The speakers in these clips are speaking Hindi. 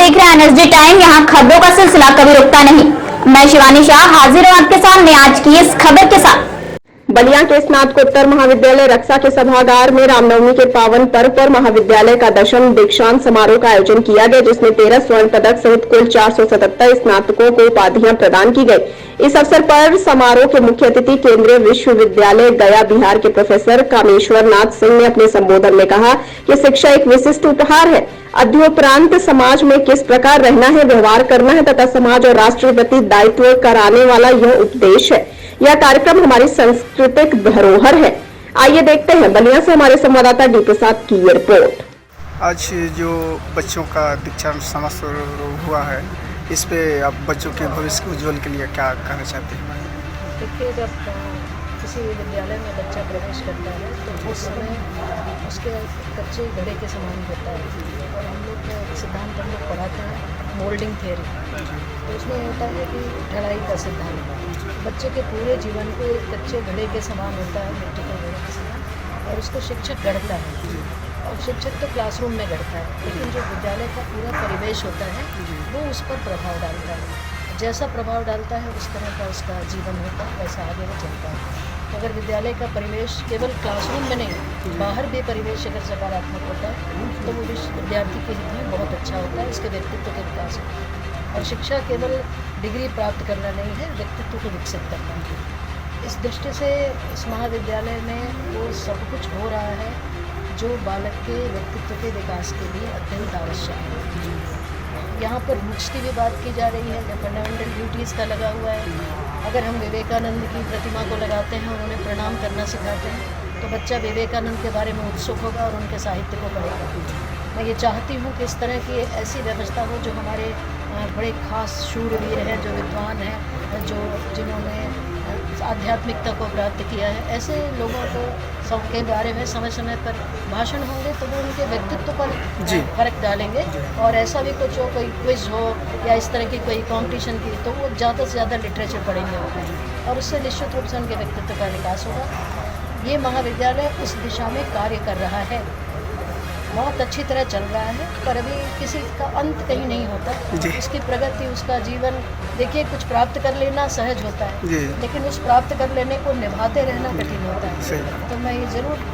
देख रहे हैं एनएसडी टाइम। यहाँ खबरों का सिलसिला कभी रुकता नहीं। मैं शिवानी शाह हाजिर हूँ आपके सामने आज की इस खबर के साथ। बलिया के स्नातकोत्तर महाविद्यालय रक्षा के सभागार में रामनवमी के पावन पर्व पर महाविद्यालय का 10वीं दीक्षांत समारोह का आयोजन किया गया, जिसमें 13 स्वर्ण पदक सहित कुल 477 स्नातकों को उपाधियां प्रदान की गई। इस अवसर पर समारोह के मुख्य अतिथि केंद्रीय विश्वविद्यालय गया बिहार के प्रोफेसर कामेश्वर नाथ सिंह ने अपने संबोधन में कहा कि शिक्षा एक विशिष्ट उपहार है। अध्योपरांत समाज में किस प्रकार रहना है, व्यवहार करना है तथा समाज और राष्ट्र के प्रति दायित्व कराने वाला यह उपदेश है। यह कार्यक्रम हमारी सांस्कृतिक धरोहर है। आइए देखते हैं बलिया से हमारे संवाददाता डी प्रसाद की ये रिपोर्ट। आज जो बच्चों का दीक्षांत समारोह हुआ है, इस पे आप बच्चों के भविष्य के उज्जवल के लिए क्या कहना चाहते हैं? देखिए, जब किसी विद्यालय में बच्चा प्रवेश करता है तो उस समय उसके कच्चे घड़े के समान होता है। और हम लोग सिद्धांत हम लोग पढ़ाते हैं मोल्डिंग थियरी, तो उसमें होता है कि ढलाई का सिद्धांत बच्चे के पूरे जीवन को एक कच्चे घड़े के समान होता है, मिट्टी के घड़े के समान, और उसको शिक्षक गढ़ता है। और शिक्षक तो क्लासरूम में गढ़ता है, लेकिन जो विद्यालय का पूरा परिवेश होता है वो उस पर प्रभाव डालता है। जैसा प्रभाव डालता है उस तरह का उसका जीवन होता है, वैसा आगे वो चलता है। तो अगर विद्यालय का परिवेश केवल क्लासरूम में नहीं, बाहर भी परिवेश अगर सकारात्मक होता है तो वो विद्यार्थी के हित में बहुत अच्छा होता है, उसके व्यक्तित्व के विकास होता है। और शिक्षा केवल डिग्री प्राप्त करना नहीं है, व्यक्तित्व को विकसित करना है। इस दृष्टि से इस महाविद्यालय में वो सब कुछ हो रहा है जो बालक के व्यक्तित्व के विकास के लिए अत्यंत आवश्यक है। यहाँ पर बुक्स की भी बात की जा रही है, फंडामेंटल ड्यूटीज़ का लगा हुआ है। अगर हम विवेकानंद की प्रतिमा को लगाते हैं और उन्हें प्रणाम करना सिखाते हैं तो बच्चा विवेकानंद के बारे में उत्सुक होगा और उनके साहित्य को पढ़ेगा। मैं ये चाहती हूँ कि इस तरह की ऐसी व्यवस्था हो जो हमारे बड़े खास शूरवीर हैं, जो विद्वान हैं, जिन्होंने आध्यात्मिकता को प्राप्त किया है, ऐसे लोगों को सबके बारे में समय समय पर भाषण होंगे तो वो उनके व्यक्तित्व पर फर्क डालेंगे। और ऐसा भी कुछ हो, कोई क्विज हो या इस तरह की कोई कंपटीशन की, तो वो ज़्यादा से ज़्यादा लिटरेचर पढ़ेंगे और उससे निश्चित रूप से उनके व्यक्तित्व का विकास होगा। ये महाविद्यालय उस दिशा में कार्य कर रहा है, बहुत अच्छी तरह चल रहा है, पर अभी किसी का अंत कहीं नहीं होता। उसकी प्रगति, उसका जीवन, देखिए कुछ प्राप्त कर लेना सहज होता है, लेकिन उस प्राप्त कर लेने को निभाते रहना कठिन होता है। तो मैं ये ज़रूर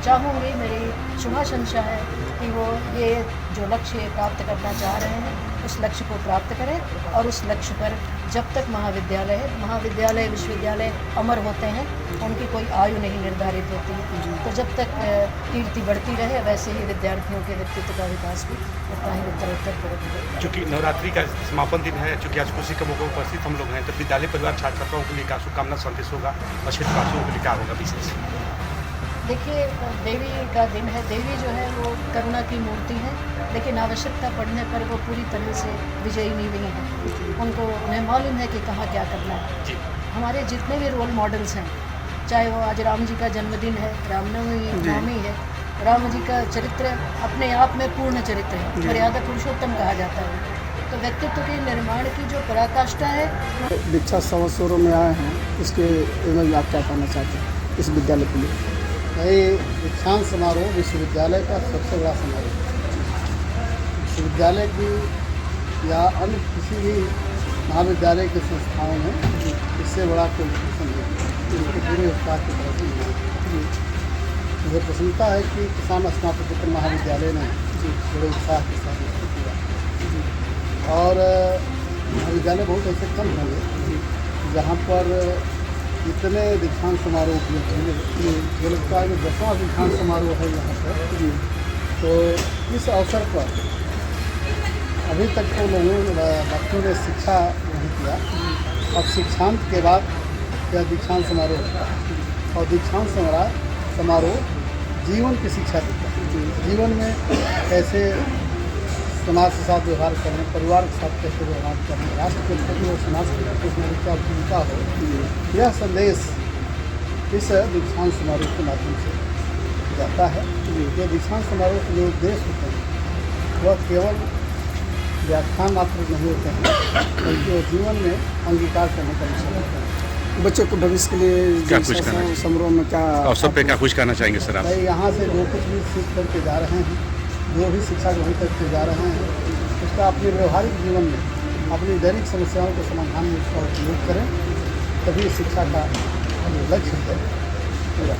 चाहूँगी, मेरी शुभाशंसा है कि वो ये जो लक्ष्य प्राप्त करना चाह रहे हैं उस लक्ष्य को प्राप्त करें। और उस लक्ष्य पर जब तक महाविद्यालय विश्वविद्यालय अमर होते हैं, उनकी कोई आयु नहीं निर्धारित होती है। तो जब तक कीर्ति बढ़ती रहे, वैसे ही विद्यार्थियों के व्यक्तित्व का विकास भी उतना ही उत्तरोत्तर प्रगति करेगा। चूँकि नवरात्रि का समापन दिन है, चूँकि आज खुशी के मौके पर उपस्थित हम लोग हैं, तो विद्यालय परिवार छात्र छात्राओं के लिए क्या शुभकामना संदेश होगा और क्षेत्रवासियों के लिए क्या होगा विशेष? देखिए, देवी का दिन है, देवी जो है वो करुणा की मूर्ति है, लेकिन आवश्यकता पड़ने पर वो पूरी तरह से विजयी नहीं है। उन्हें मालूम है कि कहाँ क्या करना है। हमारे जितने भी रोल मॉडल्स हैं, चाहे वो आज राम जी का जन्मदिन है, रामनवमी है, राम जी का चरित्र अपने आप में पूर्ण चरित्र है, मर्यादा पुरुषोत्तम कहा जाता है। तो व्यक्तित्व के निर्माण की जो पराकाष्ठा है। दीक्षा समारोह में आए हैं, इसके में आप क्या कहना चाहते हैं इस विद्यालय के लिए? ये दीक्षांत समारोह विश्वविद्यालय का सबसे बड़ा समारोह है। विश्वविद्यालय की या अन्य किसी भी महाविद्यालय के संस्थाओं में इससे बड़ा कोई फंक्शन नहीं, इसके पूरे उत्साह की तरफ से मुझे प्रसन्नता है कि किसान स्नातकोत्तर महाविद्यालय ने बड़े उत्साह के साथ इसको किया। और महाविद्यालय बहुत ऐसे कम होंगे जहाँ पर इतने दीक्षांत समारोह उपलब्ध हैं। मुझे लगता है कि 10वां दीक्षांत समारोह है यहाँ पर। तो इस अवसर पर अभी तक तो बच्चों ने शिक्षा नहीं किया, अब शिक्षांत के बाद यह दीक्षांत समारोह होता है। और दीक्षांत समारोह जीवन की शिक्षा देता है। जीवन में कैसे समाज के साथ व्यवहार करने, परिवार के साथ कैसे व्यवहार करने, राष्ट्र के प्रति और समाज के प्रति क्या भूमिका हो, यह संदेश इस दीक्षांत समारोह के माध्यम से जाता है। ये दीक्षांत समारोह के जो उद्देश्य होते हैं वह केवल व्याख्यान मात्र नहीं होते हैं, बल्कि वो जीवन में अंगीकार करने का विषय होता है। बच्चों को भविष्य के लिए क्या कुछ कहना समारोह में क्या अवसर पे क्या कुछ कहना चाहेंगे सर आप? भाई यहाँ से जो कुछ भी सीख करके जा रहे हैं, जो भी शिक्षा ग्रहण करके जा रहे हैं, उसको इसका अपने व्यवहारिक जीवन में, अपनी दैनिक समस्याओं के समाधान में इसका उपयोग करें, तभी शिक्षा का लक्ष्य है पूरा।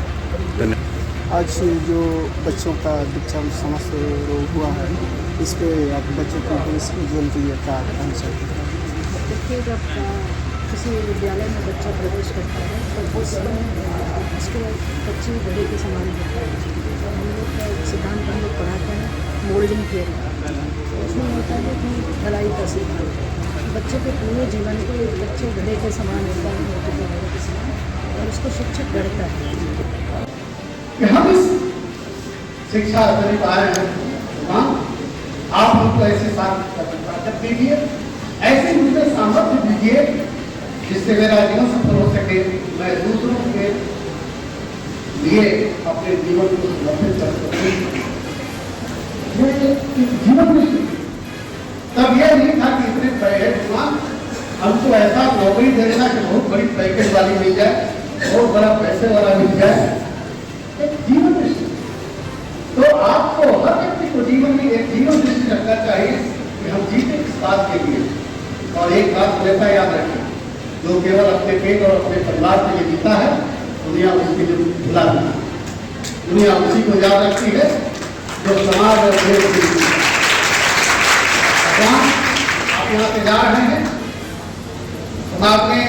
आज जो बच्चों का दीक्षांत समारोह हुआ है, इस पे आप बच्चों के भविष्य उज्ज्वल के लिए क्या कहना चाहते हैं? देखिए, जब किसी विद्यालय में बच्चा प्रवेश करता है तो उसमें उसके बच्चे घड़े के समान होता है। तो हम लोग सिद्धांत हम लोग पढ़ाते हैं मोल्डिंग थियरी, तो उसमें होता है कि ढलाई का सिद्धांत बच्चे के पूरे जीवन को एक बच्चे घड़े के समान होता है, मोटे के घड़े के समान, और उसको शिक्षक गढ़ता है। कि हम इस शिक्षा तरीक आए हैं, हाँ, आप हमको ऐसे ताकत दीजिए, ऐसे मुझे सामर्थ्य दीजिए जिससे मेरा जीवन सफल हो सके, मैं दूसरों के लिए अपने जीवन को समर्पित कर सकूं। जीवन में तब यह नहीं था कि इतने बड़े हमको ऐसा नौकरी दे देना कि बहुत बड़ी पैकेज वाली मिल जाए, बहुत बड़ा पैसे वाला मिल जाए। जीवन दृष्टि तो आपको हर व्यक्ति को जीवन में एक जीवन दृष्टि रखना चाहिए कि हम जीते किस बात के लिए। और एक बात हमेशा याद रखें, जो केवल अपने पेट और अपने परिवार के लिए जीता है, दुनिया उसके लिए भुला देती है। दुनिया उसी को याद रखती है जो समाज और देश के लिए। आप यहाँ से जा रहे हैं, समाज में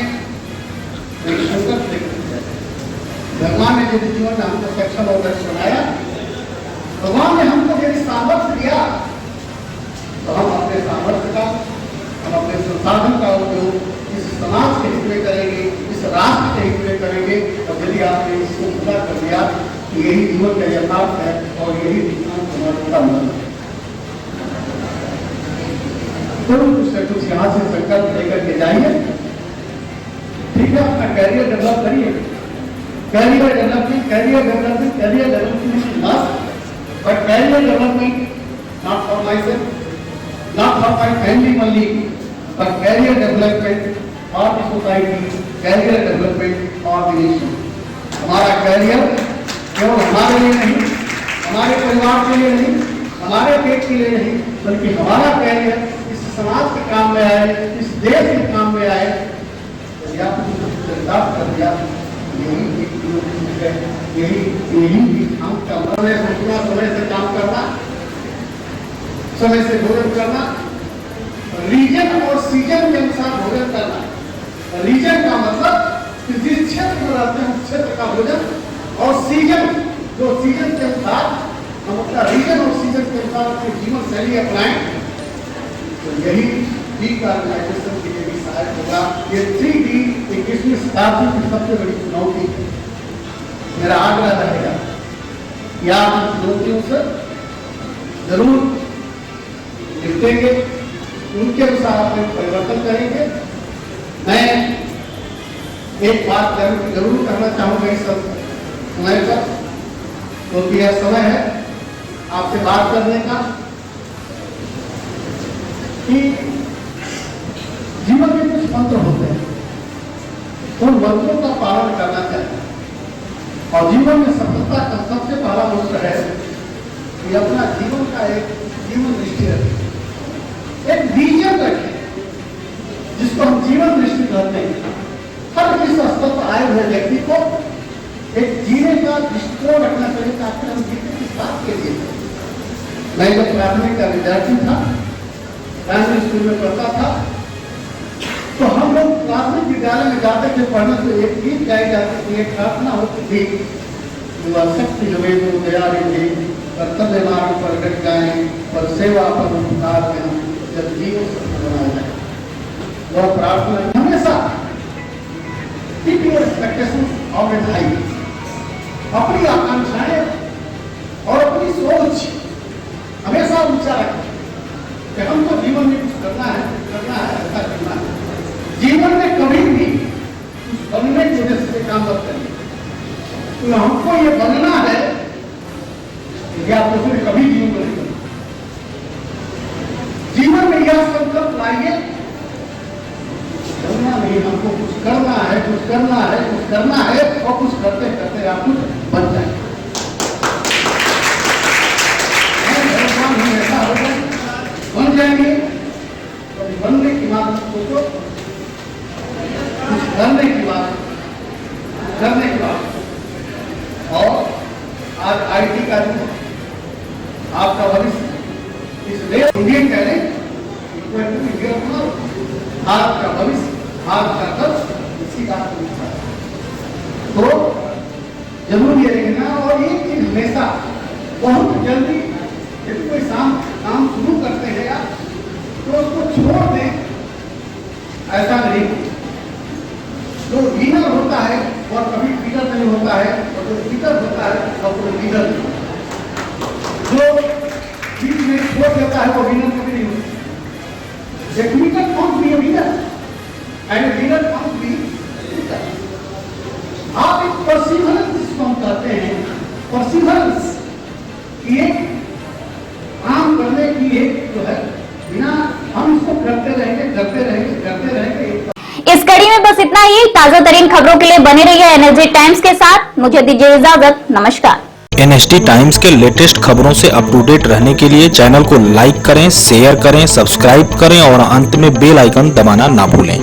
भगवान ने यदि जीवन में हमको सक्षम और दक्ष बनाया, भगवान ने हमको यदि सामर्थ्य दिया, तो हम अपने सामर्थ्य का, हम अपने संसाधन का उपयोग इस समाज के हित में करेंगे, इस राष्ट्र के हित में करेंगे। और यदि आपने इसको पूरा कर दिया कि यही जीवन का यथार्थ है और यही समर्पणता है, तो कुछ न कुछ यहाँ से संकल्प लेकर के जाइए। ठीक है, अपना कैरियर डेवलप करिए। Career development must, but career development not for myself, not for my family only, but career development for the society, career development for the nation. हमारा कैरियर केवल हमारे लिए नहीं, हमारे परिवार के लिए नहीं, हमारे पेट के लिए नहीं, बल्कि हमारा कैरियर इस समाज के काम में आए, इस देश के काम में आए। या कर दिया, यही हम समय से काम करना, समय से भोजन करना, रीजन और सीजन के अनुसार भोजन करना। रीजन का मतलब कि जिस क्षेत्र में रहते हैं उस क्षेत्र का भोजन, और सीजन जो सीजन के अनुसार हम अपना रीजन और सीजन के अनुसार अपनी जीवन शैली अपनाएं, तो यही डी का ऑर्गेनाइजेशन के लिए भी सहायक होगा। ये 3D 21वीं शताब्दी की सबसे बड़ी चुनौती है। मेरा आग्रह रहेगा कि आप इन चुनौतियों से जरूर निपटेंगे, उनके अनुसार अपने परिवर्तन करेंगे। मैं एक बात जरूर करना चाहूंगा इस समय पर, क्योंकि यह समय है आपसे बात करने का कि जीवन में कुछ मंत्र होते हैं, उन मंत्रों का पालन करना चाहिए। और जीवन में सफलता का सबसे पहला मंत्र है कि अपना जीवन का एक जीवन दृष्टि रखें, एक विजन रखें, जिसको हम जीवन दृष्टि कहते हैं। हर किस स्तर पर आए हुए व्यक्ति को एक जीने का दृष्टिकोण रखना चाहिए, ताकि हम जीते किस बात के लिए। मैं जब प्राथमिक का विद्यार्थी था, प्राइमरी स्कूल में पढ़ता था, तो हम लोग प्राथमिक विद्यालय में जाते थे पढ़ने, तो एक गीत गाई जाती थी, एक प्रार्थना होती थी, शक्ति जमे तो दया रे, कर्तव्य मार्ग पर डट जाए, पर सेवा पर उपकार में जब जीवन सफल बनाया जाए। वह प्रार्थना हमेशा keep your expectations always high, अपनी आकांक्षाएं और अपनी सोच हमेशा ऊंचा रखें कि हमको जीवन में कुछ करना है, ऐसा करना है। जीवन में कभी भी कुछ बनने की वजह से काम मत करिए, तो हमको ये बनना है या तो फिर कभी जीवन नहीं करना। जीवन में यह संकल्प लाइए, करना नहीं, हमको कुछ करना है, कुछ करना है, कुछ करना है, और कुछ करते करते आप कुछ बन जाए। ऐसा होगा, बन जाएंगे। सोचो, कुछ करने की बात और आज आईटी का युग, आपका भविष्य इसलिए Indian talent equal to Indian growth, Bharat का भविष्य, भारत का लक्ष्य, इसी बात को तो जरूर ये रहना। और एक चीज हमेशा बहुत जल्दी यदि कोई काम शुरू करते हैं या तो उसको छोड़ दें, ऐसा नहीं। जो लीडर होता है और कभी लीडर नहीं होता है, और जो लीडर होता है और कोई लीडर नहीं होता। जो बीच में छोड़ देता है वो लीडर कभी नहीं होता। टेक्निकल काउंट भी है लीडर एंड लीडर काउंट भी लीडर। आप एक परसिवरेंस जिसको हम कहते हैं, परसिवरेंस एक काम करने की एक जो है, बिना हम इसको करते रहेंगे। इस कड़ी में बस इतना ही। ताजा तरीन खबरों के लिए बने रहिए एनएसडी टाइम्स के साथ। मुझे दीजिए इजाजत, नमस्कार। एनएसडी टाइम्स के लेटेस्ट खबरों से अप टू डेट रहने के लिए चैनल को लाइक करें, शेयर करें, सब्सक्राइब करें और अंत में बेल आइकन दबाना ना भूलें।